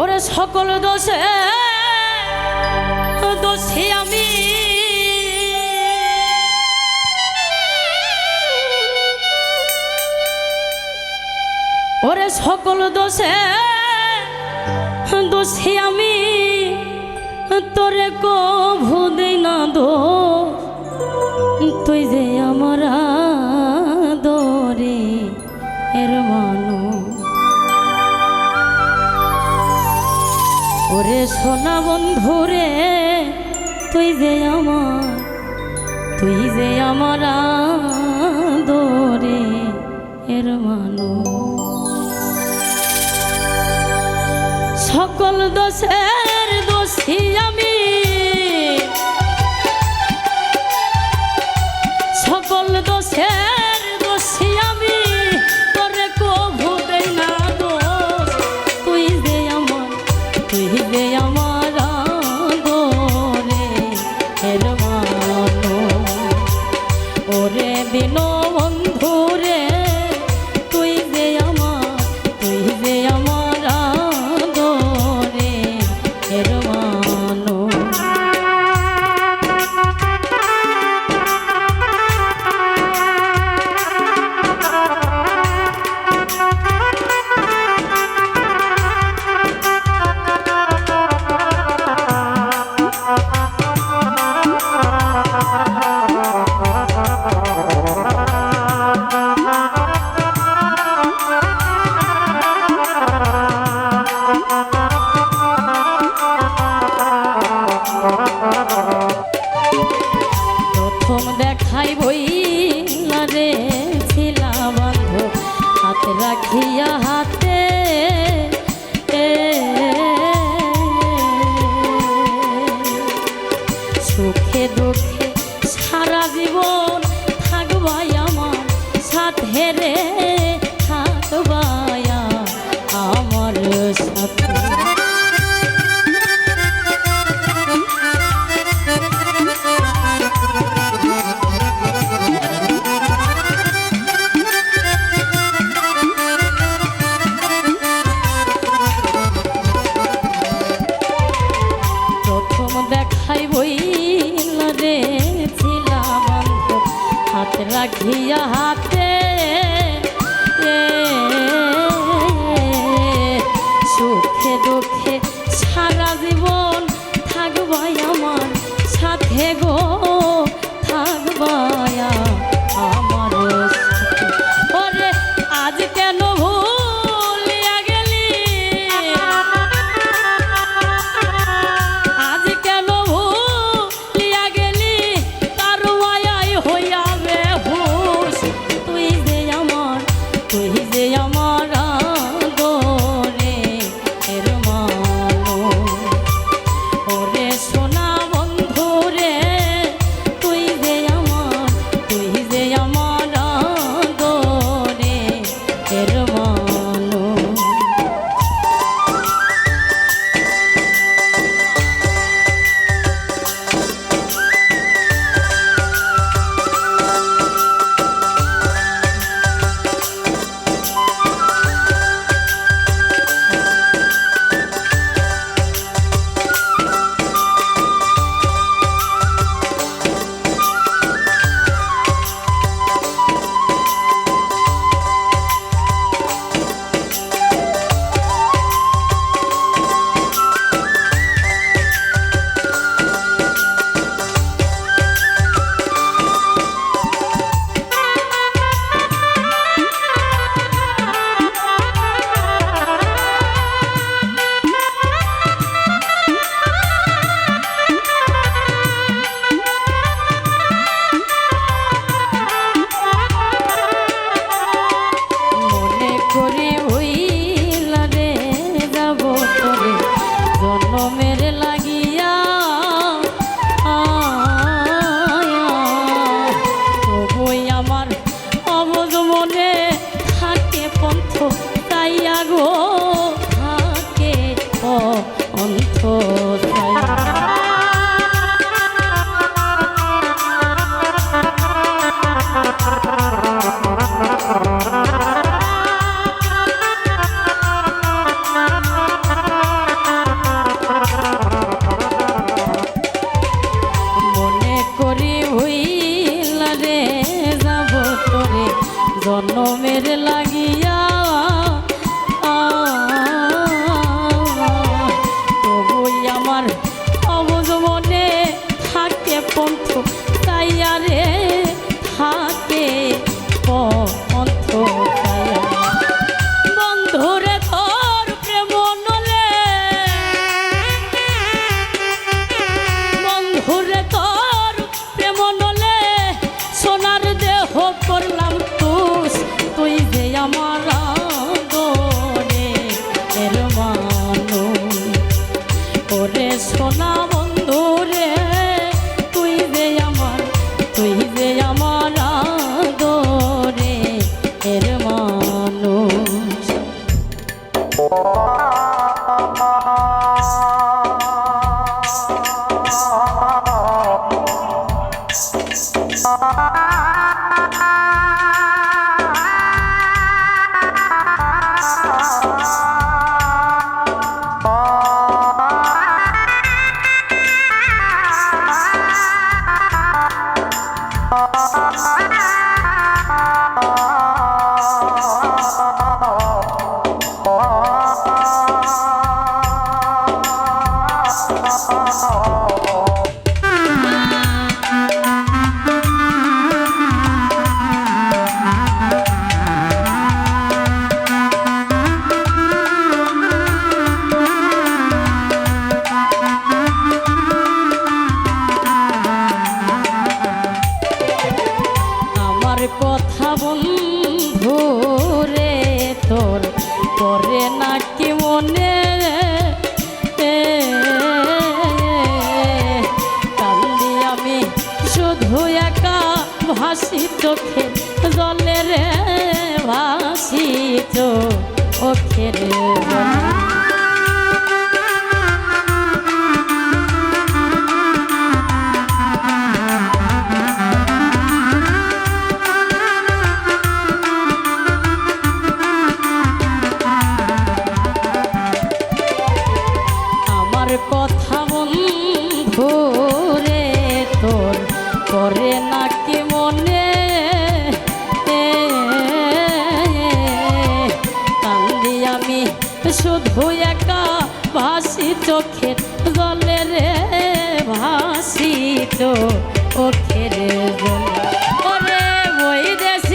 ওরে সকল দোষে দোষী আমি, ওরে সকল দোষে দোষী আমি, তোরে কভু দেই না দোষ, তুই যে আমার আদরে এর মানু। ওরে সোনা বন্ধুরে তুই যে আমার আদরে এর মানু। সকল দোষের দোষী আমি, সকল দোষের দোষী আমি, তোরে কভু দেই না দোষ, তুই যে আমার আদরে এর মানু। ওরে দিন বন্ধুরে তুই যে আমার আদরে এর মানু। প্রথম দেখাই বইলা রে ছিলা বান্ধব, হাত রাখিয়া হাতে সুখে দুঃখে সারা জীবন থাকবাই আমার সাথে রে, থাকবাই আমার সাথে। দেখাই বইলা রে ছিলা বান্ধব, হাত রাখিয়া হাতে সুখে দুঃখে সারা জীবন থাকবাই আমার সাথে গো, থাকবাই আমার সাথে। ওরে আজ কেন ভুলিয়া গেলি, আজ কেন ভুলিয়া গেলি, তার মায়াই হইয়া বেহুশ, তুই যে আমার আদরে এর মানু। ওরে সোনা বন্ধুরে তুই যে আমার আদরে এর মানু। আমার কথা বন্ধু রে তোর পরে নাকি মনে কান্দি আমি শুধু একা ভাসি চোখে জলে রে ভাসি চোখে রে কথা বন্ধু রে তোর করে নাকি মনে কান্দি আমি শুধু একা ভাসি চোখের জলে রে ভাসি চোখের জলে ওরে ওই দেশ